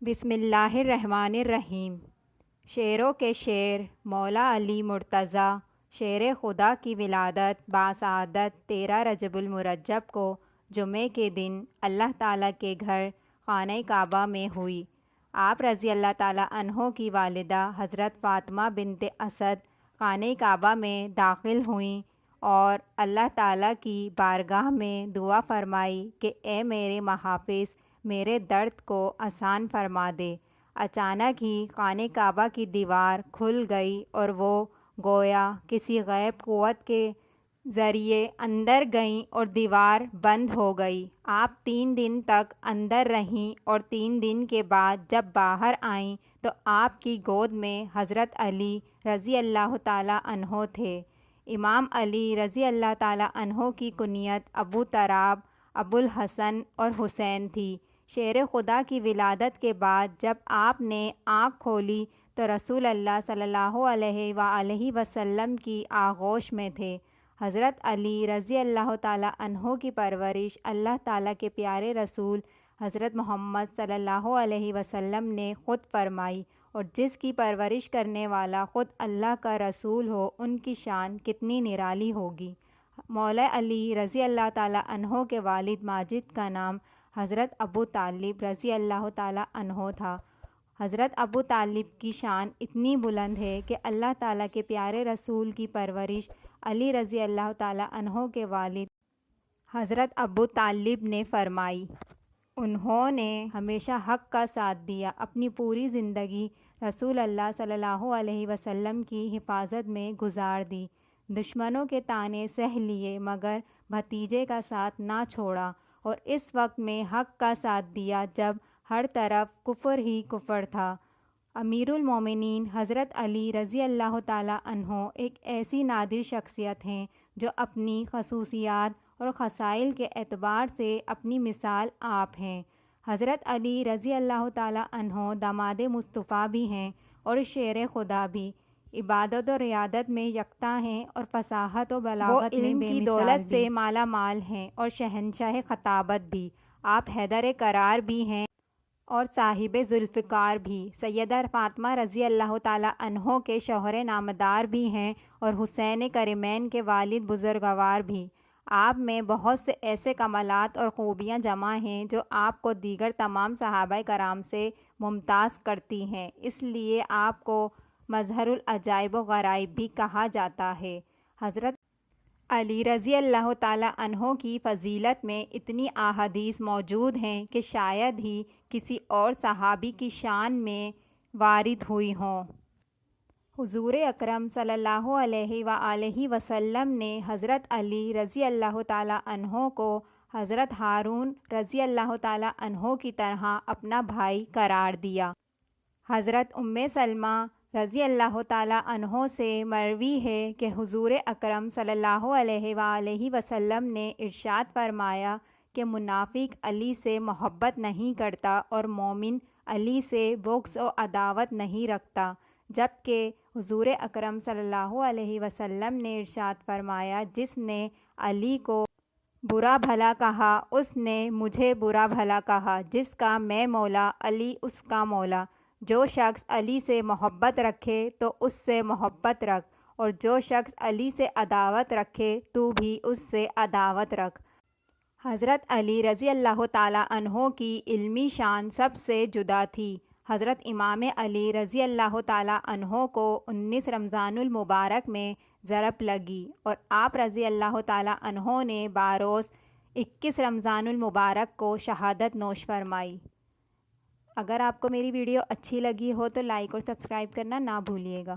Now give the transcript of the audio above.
بسم اللہ الرحمن الرحیم۔ شعروں کے شعر مولا علی مرتضیٰ شیر خدا کی ولادت باسعادت 13 رجب المرجب کو جمعے کے دن اللہ تعالیٰ کے گھر خانہ کعبہ میں ہوئی۔ آپ رضی اللہ تعالیٰ عنہ کی والدہ حضرت فاطمہ بنت اسد خانہ کعبہ میں داخل ہوئیں اور اللہ تعالیٰ کی بارگاہ میں دعا فرمائی کہ اے میرے محافظ میرے درد کو آسان فرما دے۔ اچانک ہی خانہ کعبہ کی دیوار کھل گئی اور وہ گویا کسی غیب قوت کے ذریعے اندر گئیں اور دیوار بند ہو گئی۔ آپ 3 دن تک اندر رہیں اور 3 دن کے بعد جب باہر آئیں تو آپ کی گود میں حضرت علی رضی اللہ تعالیٰ عنہ تھے۔ امام علی رضی اللہ تعالیٰ عنہ کی کنیت ابو تراب، ابو الحسن اور حسین تھی۔ شیر خدا کی ولادت کے بعد جب آپ نے آنکھ کھولی تو رسول اللہ صلی اللہ علیہ وآلہ وسلم کی آغوش میں تھے۔ حضرت علی رضی اللہ تعالیٰ عنہ کی پرورش اللہ تعالیٰ کے پیارے رسول حضرت محمد صلی اللہ علیہ وسلم نے خود فرمائی، اور جس کی پرورش کرنے والا خود اللہ کا رسول ہو ان کی شان کتنی نرالی ہوگی۔ مولا علی رضی اللہ تعالیٰ عنہ کے والد ماجد کا نام حضرت ابو طالب رضی اللہ تعالیٰ عنہ تھا۔ حضرت ابو طالب کی شان اتنی بلند ہے کہ اللہ تعالیٰ کے پیارے رسول کی پرورش علی رضی اللہ تعالیٰ عنہ کے والد حضرت ابو طالب نے فرمائی۔ انہوں نے ہمیشہ حق کا ساتھ دیا، اپنی پوری زندگی رسول اللہ صلی اللہ علیہ وسلم کی حفاظت میں گزار دی، دشمنوں کے طعنے سہ لیے مگر بھتیجے کا ساتھ نہ چھوڑا، اور اس وقت میں حق کا ساتھ دیا جب ہر طرف کفر ہی کفر تھا۔ امیر المومنین حضرت علی رضی اللہ تعالیٰ عنہ ایک ایسی نادر شخصیت ہیں جو اپنی خصوصیات اور خصائل کے اعتبار سے اپنی مثال آپ ہیں۔ حضرت علی رضی اللہ تعالیٰ عنہ داماد مصطفیٰ بھی ہیں اور شیر خدا بھی، عبادت و ریادت میں یکتا ہیں اور فصاحت و بلاغت میں علم بے کی مثال دولت سے مالا مال ہیں اور شہنشاہ خطابت بھی۔ آپ حیدر قرار بھی ہیں اور صاحب ذوالفقار بھی، سیدہ فاطمہ رضی اللہ تعالیٰ عنہ کے شوہر نامدار بھی ہیں اور حسین کریمین کے والد بزرگوار بھی۔ آپ میں بہت سے ایسے کمالات اور خوبیاں جمع ہیں جو آپ کو دیگر تمام صحابہ کرام سے ممتاز کرتی ہیں، اس لیے آپ کو مظہر العجائب و غرائب بھی کہا جاتا ہے۔ حضرت علی رضی اللہ تعالیٰ عنہ کی فضیلت میں اتنی احادیث موجود ہیں کہ شاید ہی کسی اور صحابی کی شان میں وارد ہوئی ہوں۔ حضور اکرم صلی اللہ علیہ وآلہ وسلم نے حضرت علی رضی اللہ تعالیٰ عنہ کو حضرت ہارون رضی اللہ تعالیٰ عنہ کی طرح اپنا بھائی قرار دیا۔ حضرت ام سلمہ رضی اللہ تعالیٰ عنہ سے مروی ہے کہ حضور اکرم صلی اللہ علیہ وآلہ وسلم نے ارشاد فرمایا کہ منافق علی سے محبت نہیں کرتا اور مومن علی سے بغض و عداوت نہیں رکھتا، جبکہ حضور اکرم صلی اللہ علیہ وسلم نے ارشاد فرمایا جس نے علی کو برا بھلا کہا اس نے مجھے برا بھلا کہا، جس کا میں مولا علی اس کا مولا۔ جو شخص علی سے محبت رکھے تو اس سے محبت رکھ، اور جو شخص علی سے عداوت رکھے تو بھی اس سے عداوت رکھ۔ حضرت علی رضی اللہ تعالیٰ عنہ کی علمی شان سب سے جدا تھی۔ حضرت امام علی رضی اللہ تعالیٰ عنہ کو 19 رمضان المبارک میں ضرب لگی اور آپ رضی اللہ تعالیٰ عنہ نے باروز 21 رمضان المبارک کو شہادت نوش فرمائی۔ اگر آپ کو میری ویڈیو اچھی لگی ہو تو لائک اور سبسکرائب کرنا نہ بھولیے گا۔